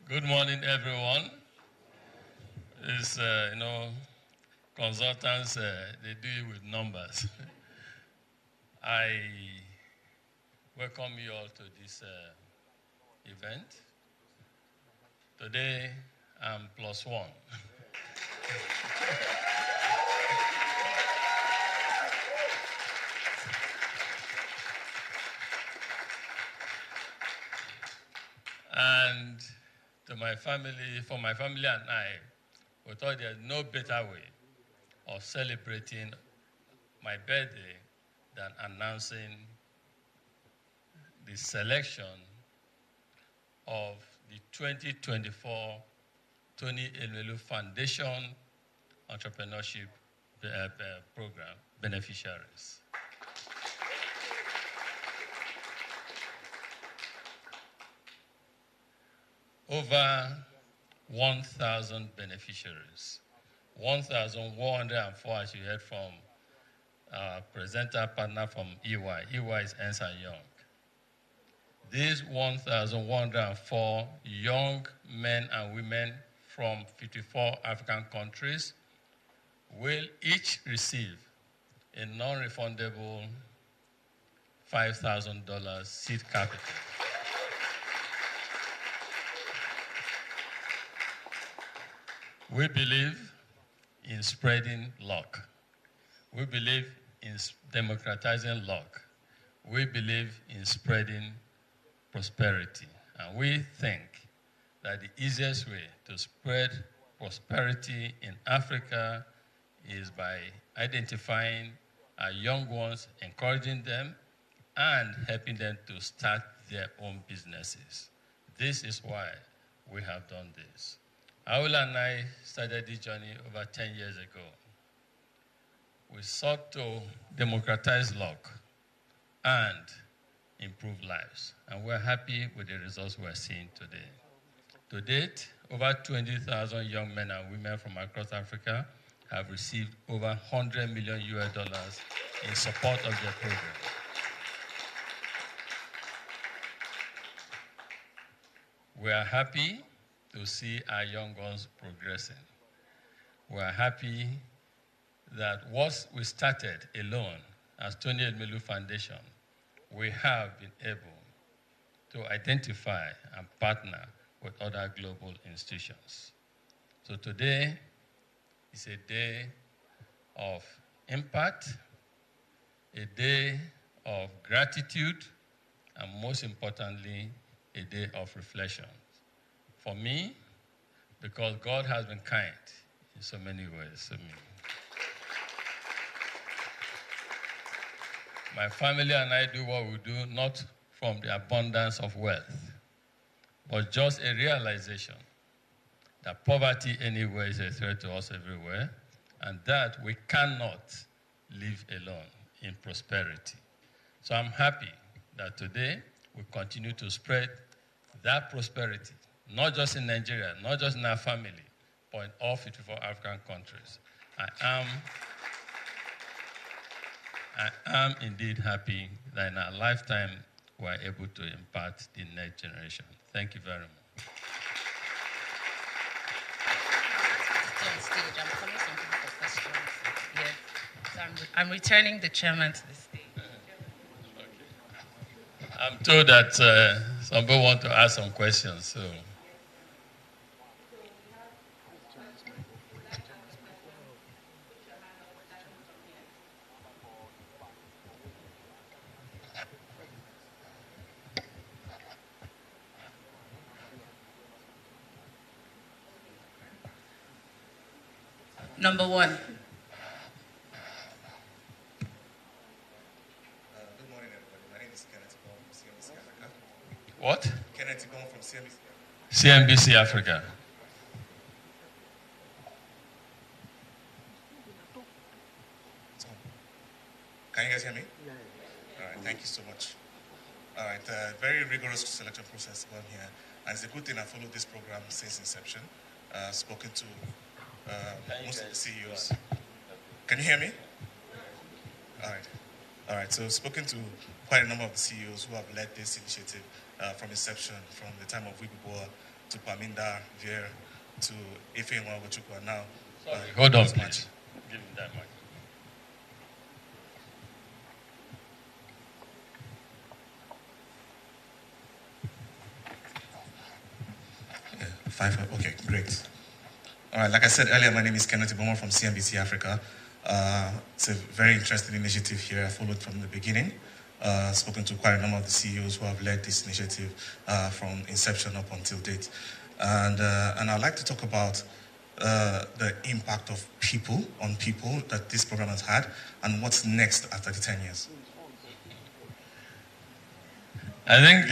Good morning, everyone. It's, consultants, they deal with numbers. I welcome you all to this event. Today, I'm plus one. And for my family and I, we thought there's no better way of celebrating my birthday than announcing the selection of the 2024 Tony Elumelu Foundation Entrepreneurship Program beneficiaries. Over 1,000 beneficiaries, 1,104 as you heard from our presenter partner from EY. EY is Ernst & Young. These 1,104 young men and women from 54 African countries will each receive a non-refundable $5,000 seed capital. We believe in spreading luck. We believe in democratizing luck. We believe in spreading prosperity. And we think that the easiest way to spread prosperity in Africa is by identifying our young ones, encouraging them, and helping them to start their own businesses. This is why we have done this. Aula and I started this journey over 10 years ago. We sought to democratize luck and improve lives. And we're happy with the results we're seeing today. To date, over 20,000 young men and women from across Africa have received over $100 million in support of their program. We are happy to see our young ones progressing. We are happy that what we started alone as Tony Elumelu Foundation, we have been able to identify and partner with other global institutions. So today is a day of impact, a day of gratitude, and most importantly, a day of reflection. For me, because God has been kind in so many ways to me. My family and I do what we do not from the abundance of wealth, but just a realization that poverty anywhere is a threat to us everywhere, and that we cannot live alone in prosperity. So I'm happy that today we continue to spread that prosperity, not just in Nigeria, not just in our family, but in all 54 African countries. I am indeed happy that in our lifetime we are able to impart the next generation. Thank you very much. On stage, I'm calling some people for questions. Yes. So I'm returning the chairman to the stage. Okay. I'm told that some people want to ask some questions, so. Number one. Good morning, everybody. My name is Kenneth Bong from CNBC Africa. What? Kenneth Bong from CNBC. CNBC Africa. Can you guys hear me? All right, thank you so much. All right, very rigorous selection process going here. And it's a good thing I followed this program since inception. Spoken to most of the CEOs. Can you hear me? All right. So spoken to quite a number of the CEOs who have led this initiative from inception, from the time of Wibiboa to Paminda, Vier, to Ifeanyi Nwachukwu, now. Hold on, please. Give me that mic. Okay, great. All right, like I said earlier, my name is Kenneth Ibomo from CNBC Africa. It's a very interesting initiative here. I followed from the beginning. Spoken to quite a number of the CEOs who have led this initiative from inception up until date. And I'd like to talk about the impact of people on people that this program has had and what's next after the 10 years. I think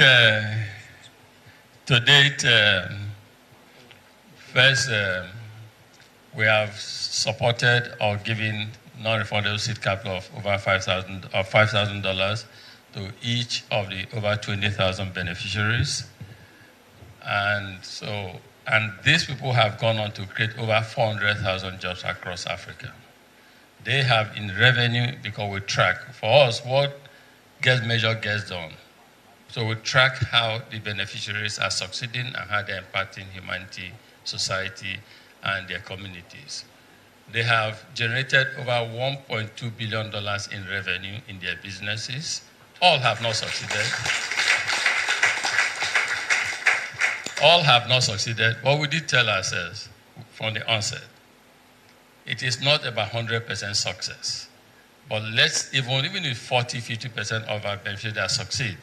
to date, first, we have supported or given non-refundable seed capital of over $5,000 to each of the over 20,000 beneficiaries. And these people have gone on to create over 400,000 jobs across Africa. They have in revenue because we track. For us, what gets measured gets done. So we track how the beneficiaries are succeeding and how they're impacting humanity, society, and their communities. They have generated over $1.2 billion in revenue in their businesses. All have not succeeded. All have not succeeded. But we did tell ourselves from the onset, it is not about 100% success. But let's, even if 40, 50% of our beneficiaries succeed,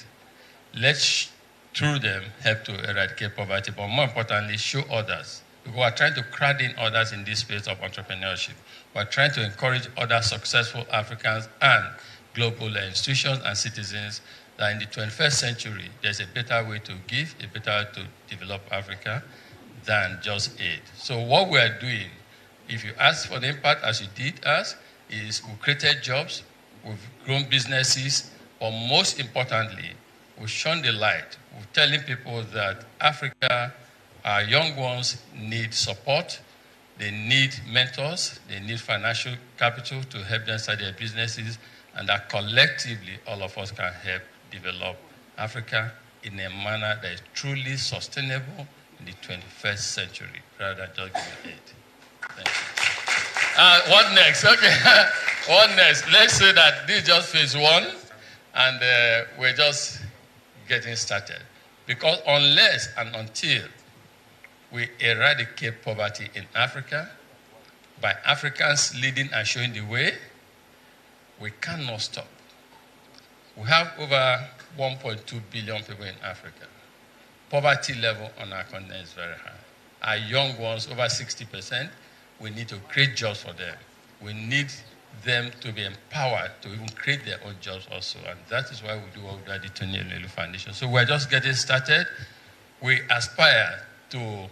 let's, through them, help to eradicate poverty, but more importantly, show others. We are trying to crowd in others in this space of entrepreneurship. We are trying to encourage other successful Africans and global institutions and citizens that in the 21st century, there's a better way to give, a better way to develop Africa than just aid. So what we are doing, if you ask for the impact as you did ask, is we've created jobs, we've grown businesses, but most importantly, we've shone the light. We're telling people that Africa, our young ones need support, they need mentors, they need financial capital to help them start their businesses, and that collectively all of us can help develop Africa in a manner that is truly sustainable in the 21st century, rather than just giving aid. Thank you. What next? Okay. What next? Let's say that this is just phase one, and we're just getting started. Because unless and until we eradicate poverty in Africa, by Africans leading and showing the way, we cannot stop. We have over 1.2 billion people in Africa. Poverty level on our continent is very high. Our young ones, over 60%, we need to create jobs for them. We need them to be empowered to even create their own jobs also. And that is why we do what we do at the Tony Elumelu Foundation. So we're just getting started. We aspire to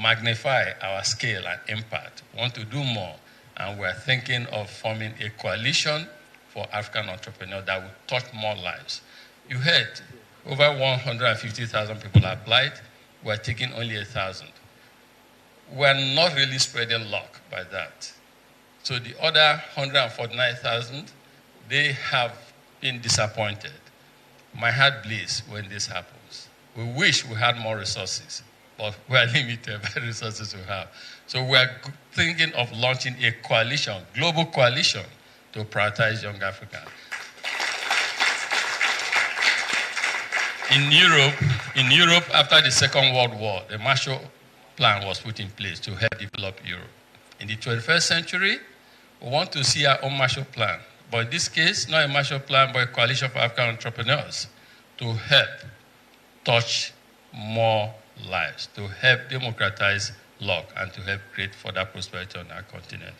magnify our scale and impact. We want to do more. And we're thinking of forming a coalition for African entrepreneurs that will touch more lives. You heard, over 150,000 people applied. We're taking only 1,000. We're not really spreading luck by that. So the other 149,000, they have been disappointed. My heart bleeds when this happens. We wish we had more resources, but we are limited by the resources we have. So we are thinking of launching a coalition, global coalition, to prioritize young Africans. In Europe, after the Second World War, the Marshall Plan was put in place to help develop Europe. In the 21st century, we want to see our own Marshall Plan. But in this case, not a Marshall Plan, but a coalition for African entrepreneurs to help touch more lives, to help democratize luck, and to help create further prosperity on our continent.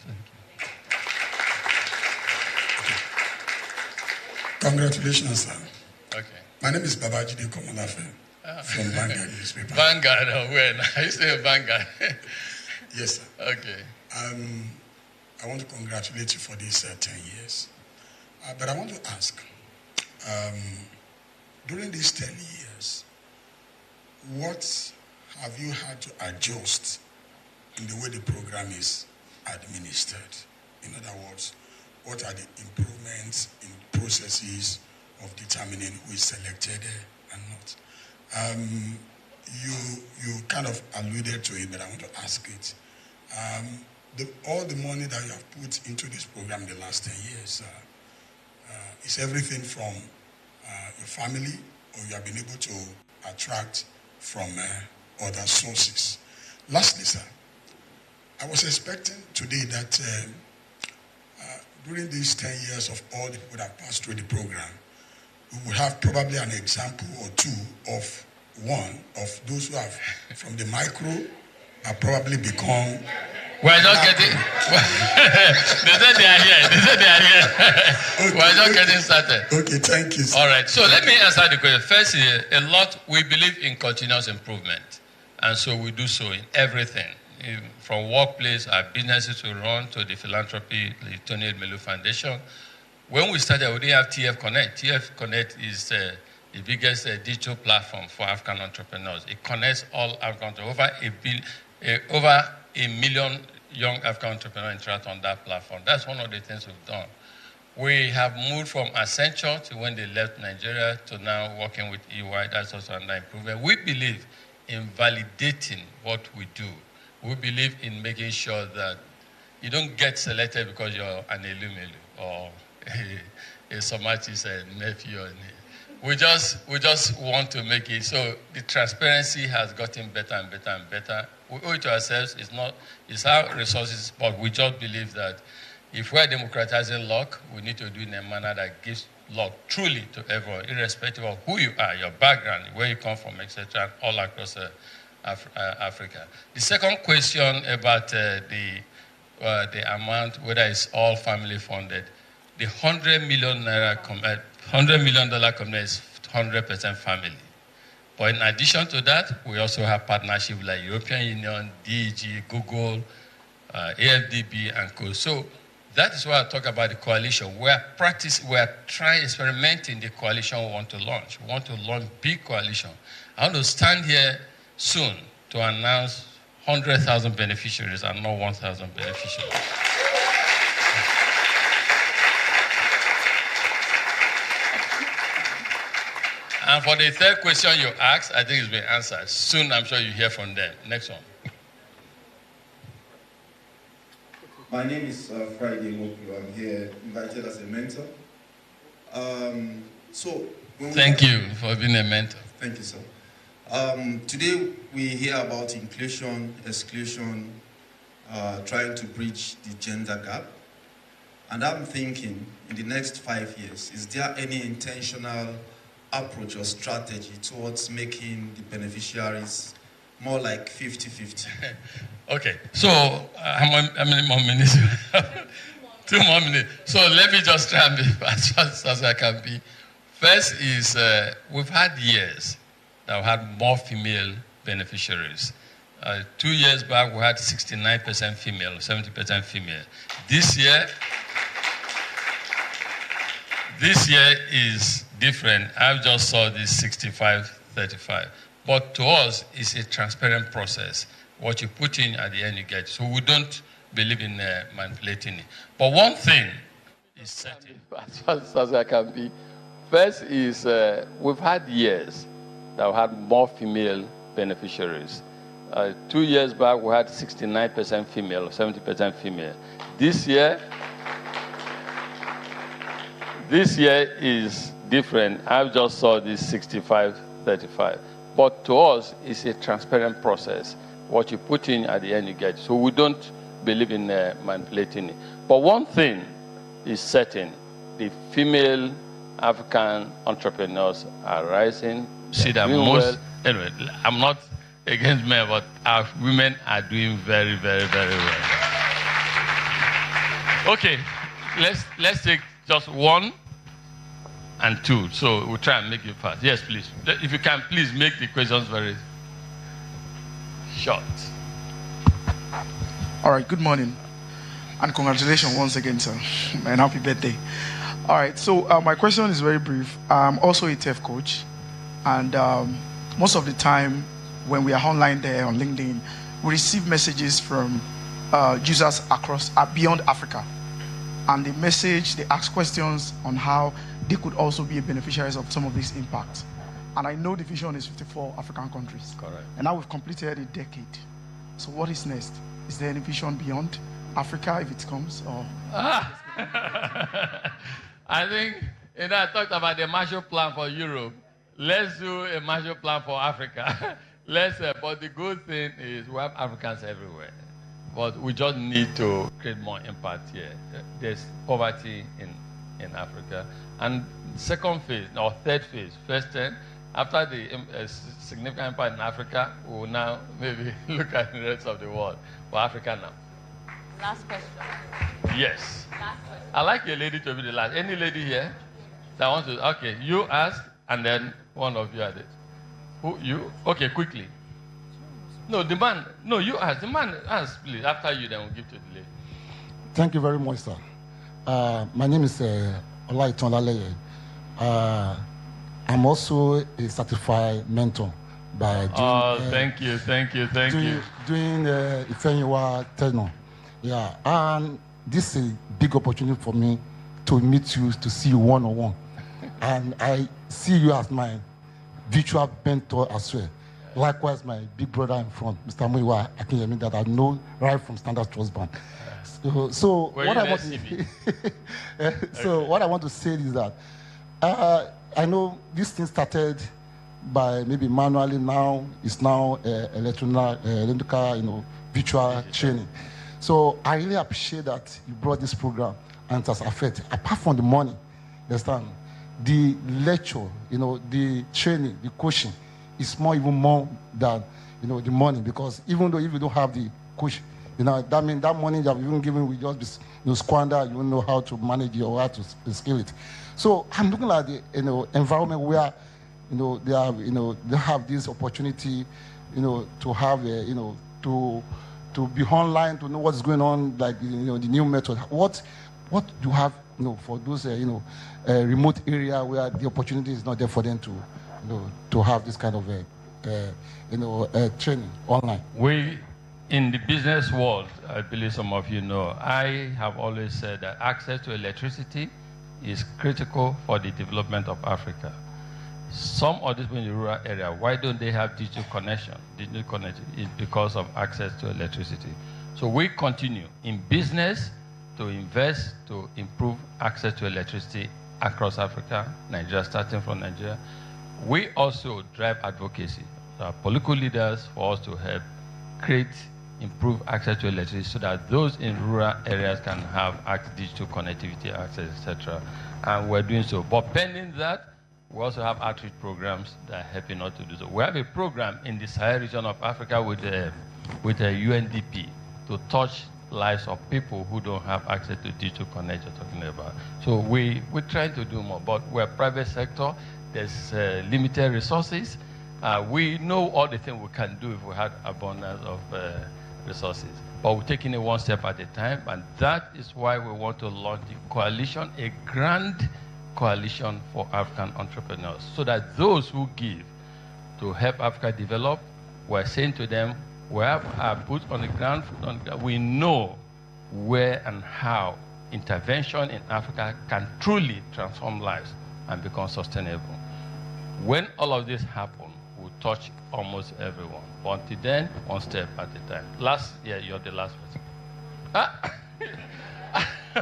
Congratulations, sir. Okay. My name is Babajide Komolafe from Vanguard newspaper. Vanguard, when? I say Vanguard. Yes, sir. Okay. I want to congratulate you for these 10 years. But I want to ask, during these 10 years, what have you had to adjust in the way the program is administered? In other words, what are the improvements in processes of determining who is selected and not? you kind of alluded to it, but I want to ask it. All the money that you have put into this program in the last 10 years, is everything from your family, or you have been able to attract from other sources? Lastly, sir, I was expecting today that during these 10 years of all the people that have passed through the program, we would have probably an example or two of one of those who have, from the micro, have probably become. We're not getting. They said they are here. They said they are here. Okay, We're not getting started. Okay, thank you, sir. All right. So let me answer the question. First, a lot we believe in continuous improvement, and so we do so in everything, from workplace, our businesses we run, to the philanthropy, the Elumelu Foundation. When we started, we didn't have TF Connect. TF Connect is the biggest digital platform for African entrepreneurs. It connects all African entrepreneurs. Over a million young African entrepreneurs interact on that platform. That's one of the things we've done. We have moved from Accenture to when they left Nigeria to now working with EY. That's also under improvement. We believe in validating what we do. We believe in making sure that you don't get selected because you're an Elumelu or a Somachi's nephew. We just want to make it so the transparency has gotten better and better and better. We owe it to ourselves. It's our resources, but we just believe that if we're democratizing luck, we need to do it in a manner that gives luck truly to everyone, irrespective of who you are, your background, where you come from, etc., all across Africa. The second question about the amount, whether it's all family funded, the $100 million commitment is 100% family. But in addition to that, we also have partnerships like European Union, DEG, Google, AFDB, and co. So that is why I talk about the coalition. We are experimenting the coalition we want to launch. We want to launch big coalition. I want to stand here soon to announce 100,000 beneficiaries and not 1,000 beneficiaries. And for the third question you asked, I think it's been answered. Soon, I'm sure you hear from them. Next one. My name is Friday Moku. I'm here invited as a mentor. Thank you for being a mentor. Thank you, sir. Today we hear about inclusion, exclusion, trying to bridge the gender gap. And I'm thinking, in the next 5 years, is there any intentional approach or strategy towards making the beneficiaries more like 50-50? Okay, so how many more minutes? 2 more minutes. So let me just try and be as fast as I can be. First is we've had years that we had more female beneficiaries. 2 years back, we had 69% female, 70% female. This year is different. I just saw this 65-35. But to us, it's a transparent process. What you put in at the end, you get. So we don't believe in manipulating it. But one thing is certain, as fast as I can be. First is we've had years that we had more female beneficiaries. 2 years back, we had 69% female, 70% female. This year is different. I just saw this 65-35. But to us, it's a transparent process. What you put in at the end, you get. So we don't believe in manipulating it. But one thing is certain. The female African entrepreneurs are rising. See that most, anyway, I'm not against men, but our women are doing very, very, very well. Okay, let's take just 1 and 2. So we'll try and make it fast. Yes, please. If you can, please make the questions very short. All right, good morning. And congratulations once again, sir. And happy birthday. All right, so my question is very brief. I'm also a TEF coach. And most of the time, when we are online there on LinkedIn, we receive messages from users across beyond Africa. And the message, they ask questions on how they could also be beneficiaries of some of these impacts. And I know the vision is 54 African countries. Correct. And now we've completed a decade. So what is next? Is there any vision beyond Africa if it comes? Or I think, I talked about the Marshall Plan for Europe. Let's do a Marshall Plan for Africa. But the good thing is we have Africans everywhere. But we just need to create more impact here. There's poverty in Africa. And second phase, or third phase, first 10, after the significant impact in Africa, we will now maybe look at the rest of the world. For Africa now. Last question. Yes. Last question. I like your lady to be the last. Any lady here that wants to? Okay, you ask, and then one of you add it. Who you? Okay, quickly. No, the man. No, you ask. The man ask, please. After you, then we'll give to the lady. Thank you very much, sir. My name is Olaiton Laleye. I'm also a certified mentor by doing. Thank you. Doing Ifeanyiwa tenure. Yeah, and this is a big opportunity for me to meet you, to see you one-on-one. And I see you as my virtual mentor as well. Likewise, my big brother in front, Mr. Muiwa Akinyemi, that I know right from Standard Trust Bank. So what I want to say is that I know this thing started by maybe manually. Now it's now electrical, virtual training. So I really appreciate that you brought this program and it has affected. Apart from the money, understand, the lecture, the training, the coaching is even more than the money, because even though if you don't have the coach, that means that money that you've given will just be squander. You don't know how to manage it or how to scale it. So I'm looking at the environment where they have this opportunity to have to be online, to know what's going on, like the new method. What do you have for those remote area where the opportunity is not there for them to have this kind of training online? We, in the business world, I believe some of you know, I have always said that access to electricity is critical for the development of Africa. Some of these people in the rural area, why don't they have digital connection? Digital connection is because of access to electricity. So we continue in business to invest to improve access to electricity across Africa, Nigeria, starting from Nigeria. We also drive advocacy, political leaders, for us to help create, improve access to electricity so that those in rural areas can have digital connectivity, access, etc. And we're doing so. But pending that, we also have outreach programs that are helping us to do so. We have a program in the Sahel region of Africa with the UNDP to touch lives of people who don't have access to digital connection you're talking about. So we're trying to do more, but we're private sector. There's limited resources. We know all the things we can do if we had abundance of resources. But we're taking it one step at a time, and that is why we want to launch the coalition, a grand coalition for African entrepreneurs, so that those who give to help Africa develop, we're saying to them, we have our boots on the ground, we know where and how intervention in Africa can truly transform lives and become sustainable. When all of this happens, we'll touch almost everyone. But until then, one step at a time. Last year, you're the last person.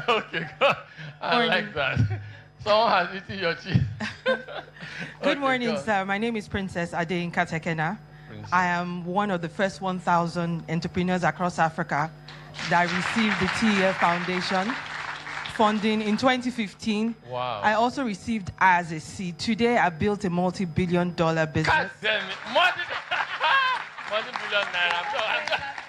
Okay, good. I like that. Someone has eaten your cheese. Good morning, sir. My name is Princess Adeyinka Tekena. I am one of the first 1,000 entrepreneurs across Africa that received the TEF Foundation funding in 2015. Wow. I also received as a seed. Today, I built a multi-billion-dollar business. God damn it. Multi-billion naira.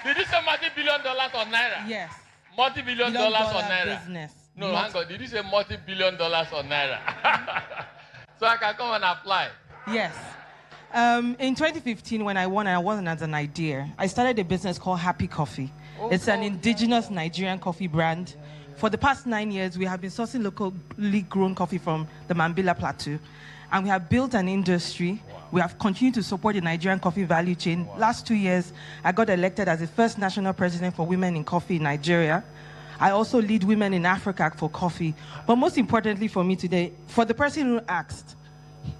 Did you say multi-billion dollars or naira? Yes. Multi-billion dollars or naira? Business. No, hang on. Did you say multi-billion dollars or naira? So I can come and apply. Yes. In 2015, when I won, and I wasn't as an idea, I started a business called Happy Coffee. It's an indigenous Nigerian coffee brand. For the past 9 years, we have been sourcing locally grown coffee from the Mambila Plateau. And we have built an industry. Wow. We have continued to support the Nigerian coffee value chain. Wow. Last 2 years, I got elected as the first national president for women in coffee in Nigeria. I also lead women in Africa for coffee. But most importantly for me today, for the person who asked,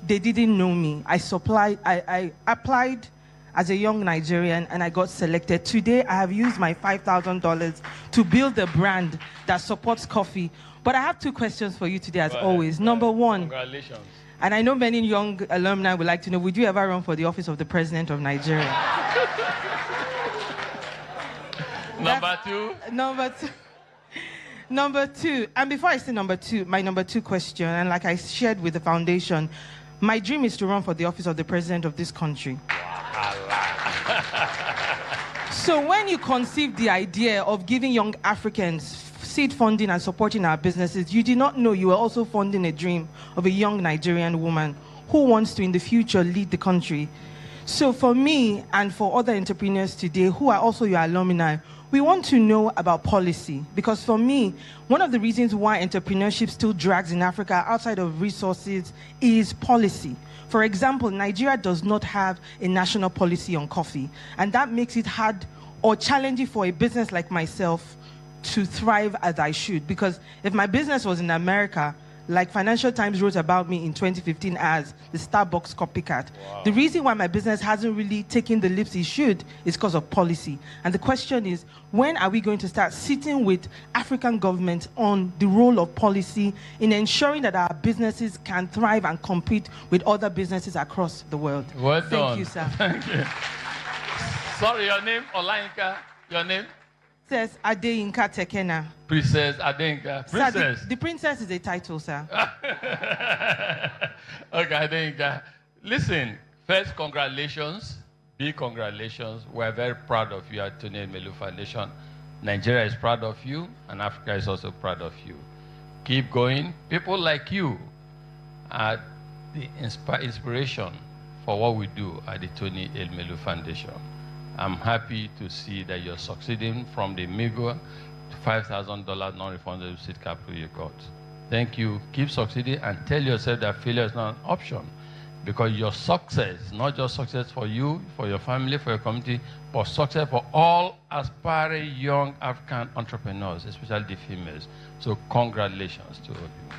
they didn't know me. I applied as a young Nigerian and I got selected. Today, I have used my $5,000 to build a brand that supports coffee. But I have 2 questions for you today, as always. Number one, congratulations. And I know many young alumni would like to know, would you ever run for the office of the President of Nigeria? Number 2? Number two, and before I say number 2, my number 2 question, and like I shared with the foundation, my dream is to run for the office of the President of this country. So when you conceived the idea of giving young Africans seed funding and supporting our businesses, you did not know you were also funding a dream of a young Nigerian woman who wants to in the future lead the country. So for me and for other entrepreneurs today who are also your alumni, we want to know about policy, because for me, one of the reasons why entrepreneurship still drags in Africa outside of resources is policy. For example, Nigeria does not have a national policy on coffee, and that makes it hard or challenging for a business like myself to thrive as I should. Because if my business was in America, like Financial Times wrote about me in 2015 as the Starbucks copycat. Wow. The reason why my business hasn't really taken the leaps it should is because of policy. And the question is, when are we going to start sitting with African governments on the role of policy in ensuring that our businesses can thrive and compete with other businesses across the world? Well done. Thank you, sir. Thank you. Sorry, your name, Olainka, your name? Princess Adeyinka Tekena. Princess Adeyinka. Princess. Sir, the princess is a title, sir. Okay, Adeyinka. Listen, first, congratulations. Big congratulations. We're very proud of you at Tony Elumelu Foundation. Nigeria is proud of you, and Africa is also proud of you. Keep going. People like you are the inspiration for what we do at the Tony Elumelu Foundation. I'm happy to see that you're succeeding from the meager $5,000 non-refundable seed capital you got. Thank you. Keep succeeding and tell yourself that failure is not an option, because your success, not just success for you, for your family, for your community, but success for all aspiring young African entrepreneurs, especially the females. So congratulations to all of you.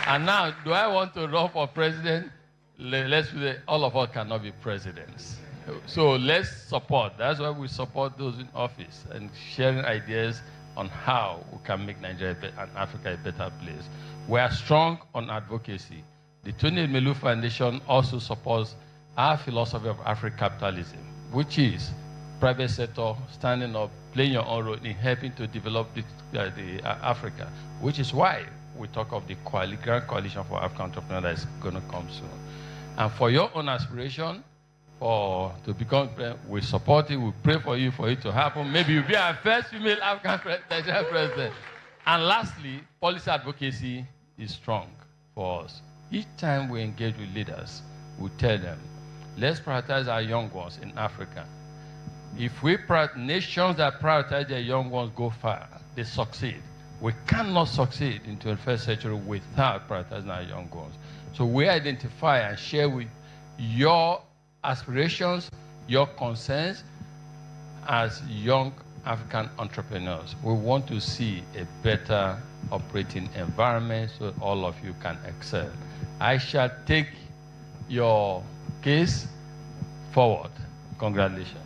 And now, do I want to run for president? Let's say all of us cannot be presidents. So let's support. That's why we support those in office and sharing ideas on how we can make Nigeria and Africa a better place. We are strong on advocacy. The Tony Elumelu Foundation also supports our philosophy of Afro-capitalism, which is private sector standing up, playing your own role in helping to develop Africa, which is why we talk of the Grand Coalition for African Entrepreneurs that is going to come soon. And for your own aspiration, to become president, we support it, we pray for it to happen. Maybe you'll be our first female African president. And lastly, policy advocacy is strong for us. Each time we engage with leaders, we tell them, let's prioritize our young ones in Africa. If nations that prioritize their young ones go far, they succeed. We cannot succeed in the 21st century without prioritizing our young ones. So we identify and share with your aspirations, your concerns as young African entrepreneurs. We want to see a better operating environment so all of you can excel. I shall take your case forward. Congratulations.